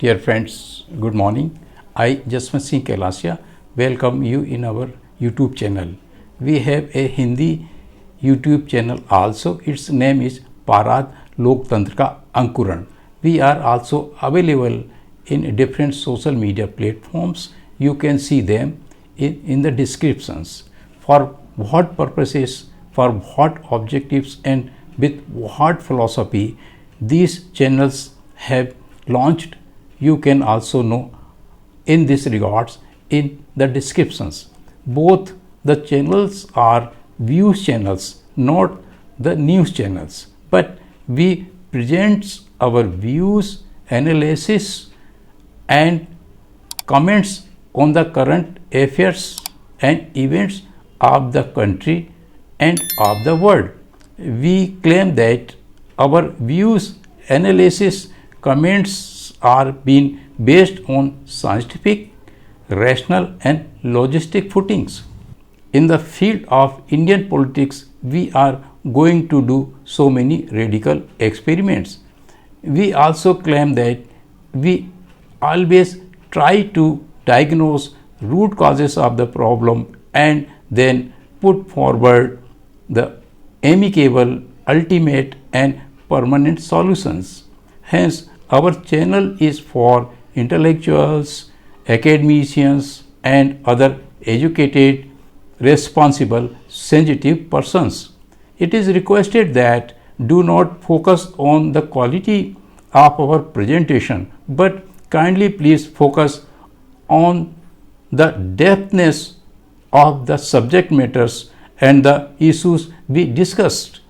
Dear friends, good morning. I, Jaswant Singh Kailasya, welcome you in our YouTube channel. We have a Hindi YouTube channel also. Its name is Parad Loktantra Ka Ankuran. We are also available in different social media platforms. You can see them in the descriptions. For what purposes, for what objectives, and with what philosophy these channels have launched, you can also know in this regards in the descriptions. Both the channels are views channels, not the news channels, but we present our views, analysis and comments on the current affairs and events of the country and of the world. We claim that our views, analysis, comments are being based on scientific, rational and logistic footings. In the field of Indian politics, we are going to do so many radical experiments. We also claim that we always try to diagnose root causes of the problem and then put forward the amicable, ultimate and permanent solutions. Hence, our channel is for intellectuals, academicians and other educated, responsible, sensitive persons. It is requested that do not focus on the quality of our presentation, but kindly please focus on the depthness of the subject matters and the issues we discussed.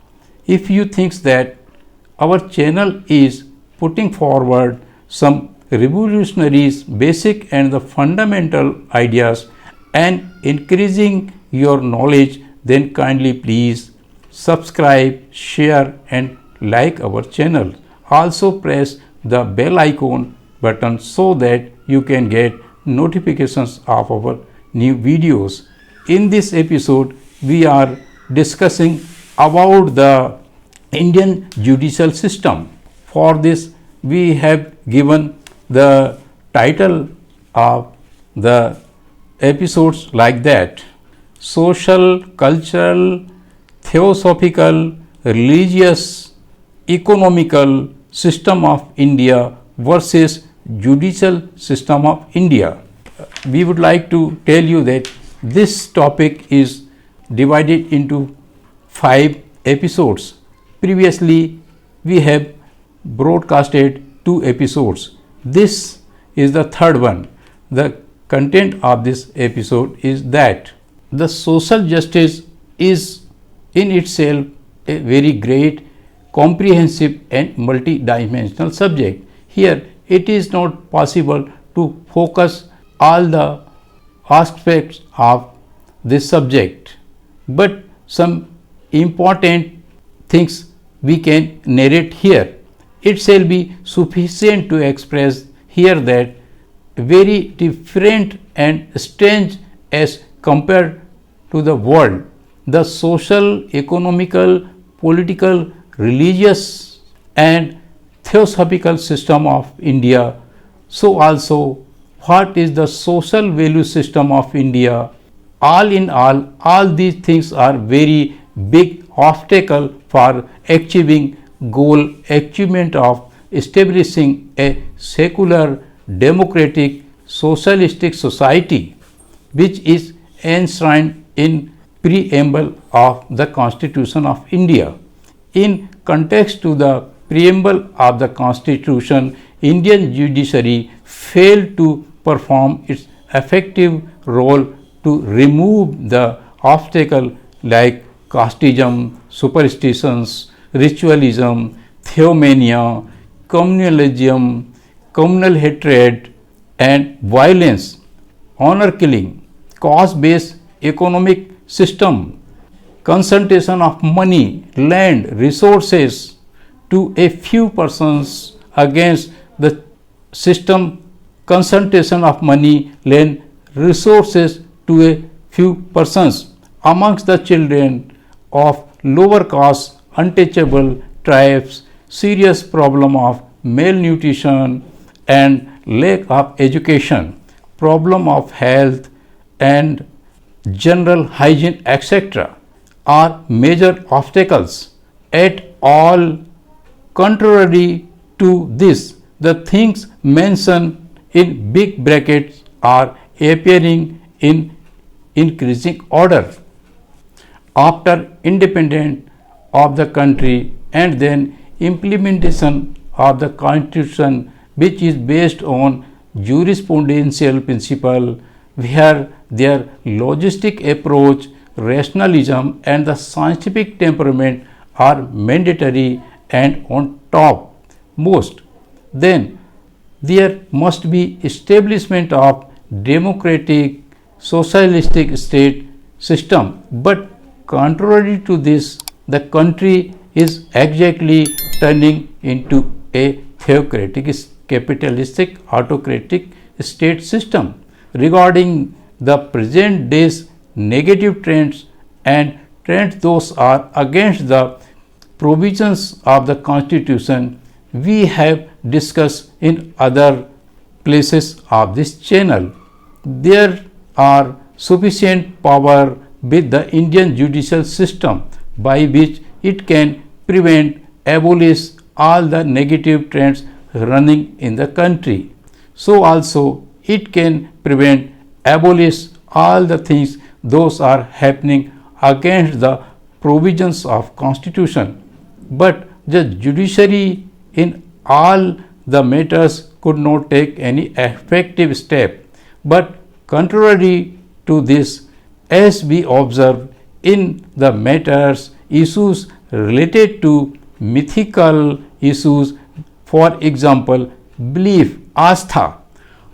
If you think that our channel is putting forward some revolutionary, basic and the fundamental ideas and increasing your knowledge, then kindly please subscribe, share and like our channel. Also press the bell icon button so that you can get notifications of our new videos. In this episode, we are discussing about the Indian judicial system. For this, we have given the title of the episodes like that: social, cultural, theosophical, religious, economical system of India versus judicial system of India. We would like to tell you that this topic is divided into 5 episodes. Previously, we have broadcasted 2 episodes. This is the third one. The content of this episode is that the social justice is in itself a very great, comprehensive and multi-dimensional subject. Here, it is not possible to focus all the aspects of this subject, but some important things we can narrate here. It shall be sufficient to express here that very different and strange as compared to the world, the social, economical, political, religious and theosophical system of India. So also, what is the social value system of India? All in all these things are very big obstacle for achieving goal, achievement of establishing a secular, democratic, socialistic society, which is enshrined in preamble of the Constitution of India. In context to the preamble of the Constitution, Indian judiciary failed to perform its effective role to remove the obstacle like casteism, superstitions, ritualism, theomania, communalism, communal hatred and violence, honor killing, caste-based economic system, concentration of money, land, resources to a few persons against the system, concentration of money, land, resources to a few persons amongst the children of lower caste, untouchable tribes, serious problem of malnutrition and lack of education, problem of health and general hygiene, etc., are major obstacles. At all contrary to this, the things mentioned in big brackets are appearing in increasing order. After independence of the country and then implementation of the constitution, which is based on jurisprudential principle, where their logistic approach, rationalism and the scientific temperament are mandatory and on top most, then there must be establishment of democratic socialistic state system. But contrary to this, the country is exactly turning into a theocratic, capitalistic, autocratic state system. Regarding the present day's negative trends and trends those are against the provisions of the constitution, we have discussed in other places of this channel. There are sufficient power with the Indian judicial system by which it can prevent, abolish all the negative trends running in the country. So also it can prevent, abolish all the things those are happening against the provisions of constitution. But the judiciary in all the matters could not take any effective step. But contrary to this, as we observe in the matters, issues related to mythical issues, for example, belief, astha,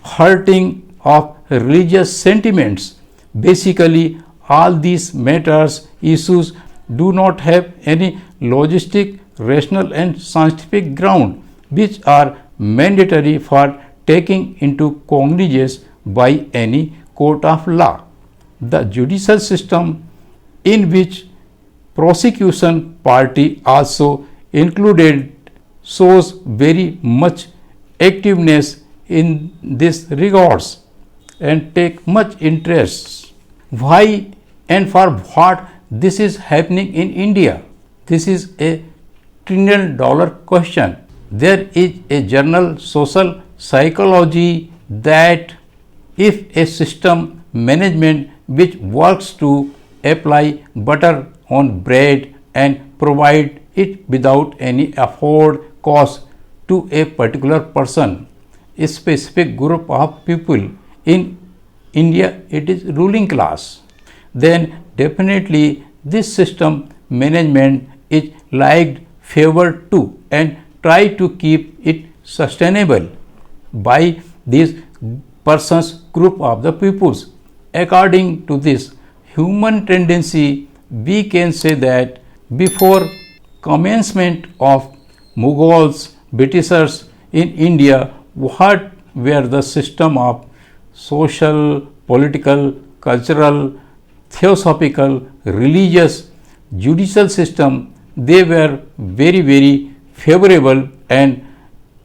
hurting of religious sentiments, basically all these matters, issues do not have any logistic, rational and scientific ground which are mandatory for taking into cognizance by any court of law. The judicial system in which prosecution party also included shows very much activeness in this regards and take much interest. Why and for what this is happening in India? This is a $1 trillion question. There is a journal, Social Psychology, that if a system management which works to apply butter on bread and provide it without any afford cost to a particular person, a specific group of people in India, it is ruling class, then definitely this system management is liked, favored to, and try to keep it sustainable by these persons, group of the peoples. According to this human tendency, we can say that before commencement of Mughals, Britishers in India, what were the system of social, political, cultural, theosophical, religious, judicial system, they were very favorable and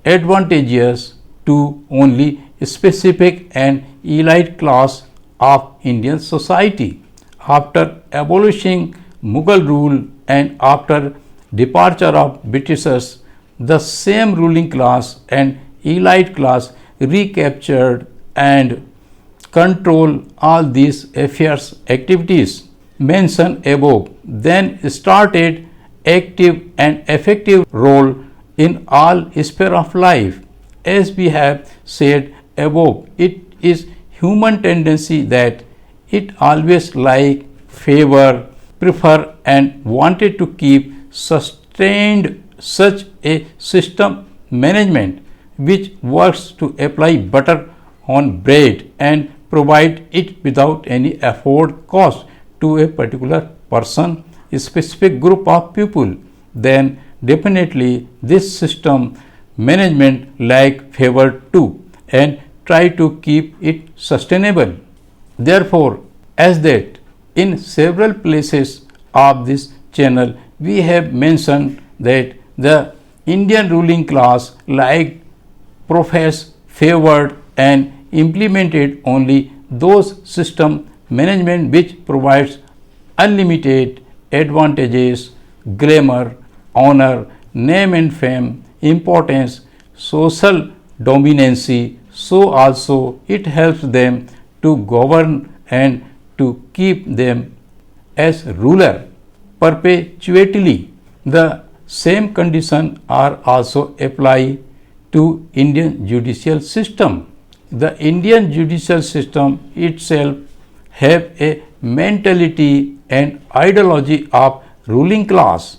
advantageous to only specific and elite class of Indian society. After abolishing Mughal rule and after departure of Britishers, the same ruling class and elite class recaptured and control all these affairs activities mentioned above, then started active and effective role in all sphere of life. As we have said above, it is human tendency that it always like, favor, prefer and wanted to keep sustained such a system management which works to apply butter on bread and provide it without any afford cost to a particular person, a specific group of people, then definitely this system management like favor too and try to keep it sustainable. Therefore, as that in several places of this channel we have mentioned that the Indian ruling class like profess favored and implemented only those system management which provides unlimited advantages, glamour, honor, name and fame, importance, social dominancy. So also it helps them to govern and to keep them as ruler perpetually. The same conditions are also applied to Indian judicial system. The Indian judicial system itself have a mentality and ideology of ruling class,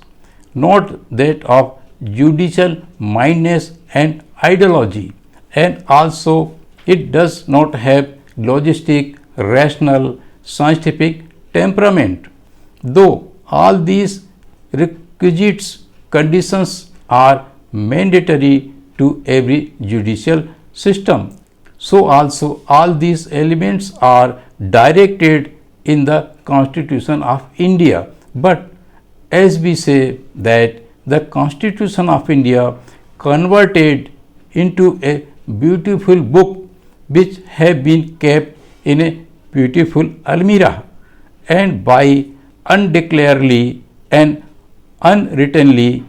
not that of judicial mindedness and ideology, and also it does not have logistic, rational, scientific temperament. Though all these requisites conditions are mandatory to every judicial system, so also all these elements are directed in the Constitution of India. But as we say that the Constitution of India converted into a beautiful book which have been kept in a beautiful almirah, and by undeclaredly and unwrittenly,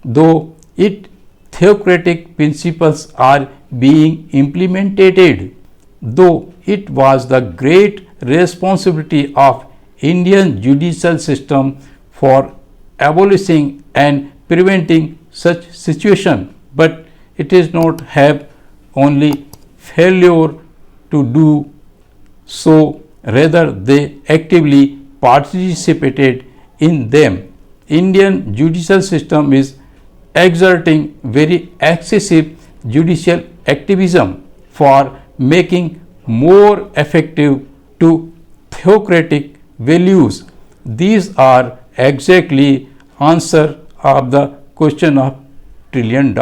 though its theocratic principles are being implemented, though it was the great responsibility of Indian judicial system for abolishing and preventing such situation, but it is not have only failure to do so, rather they actively participated in them. Indian judicial system is exerting very excessive judicial activism for making more effective to theocratic values. These are exactly answer of the question of $1 trillion.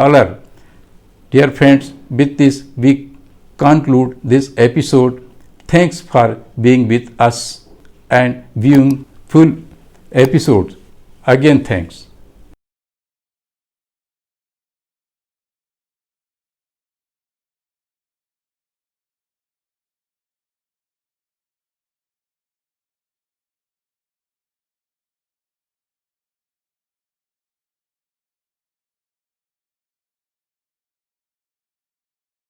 Dear friends, with this we conclude this episode. Thanks for being with us and viewing full episodes. Again, thanks.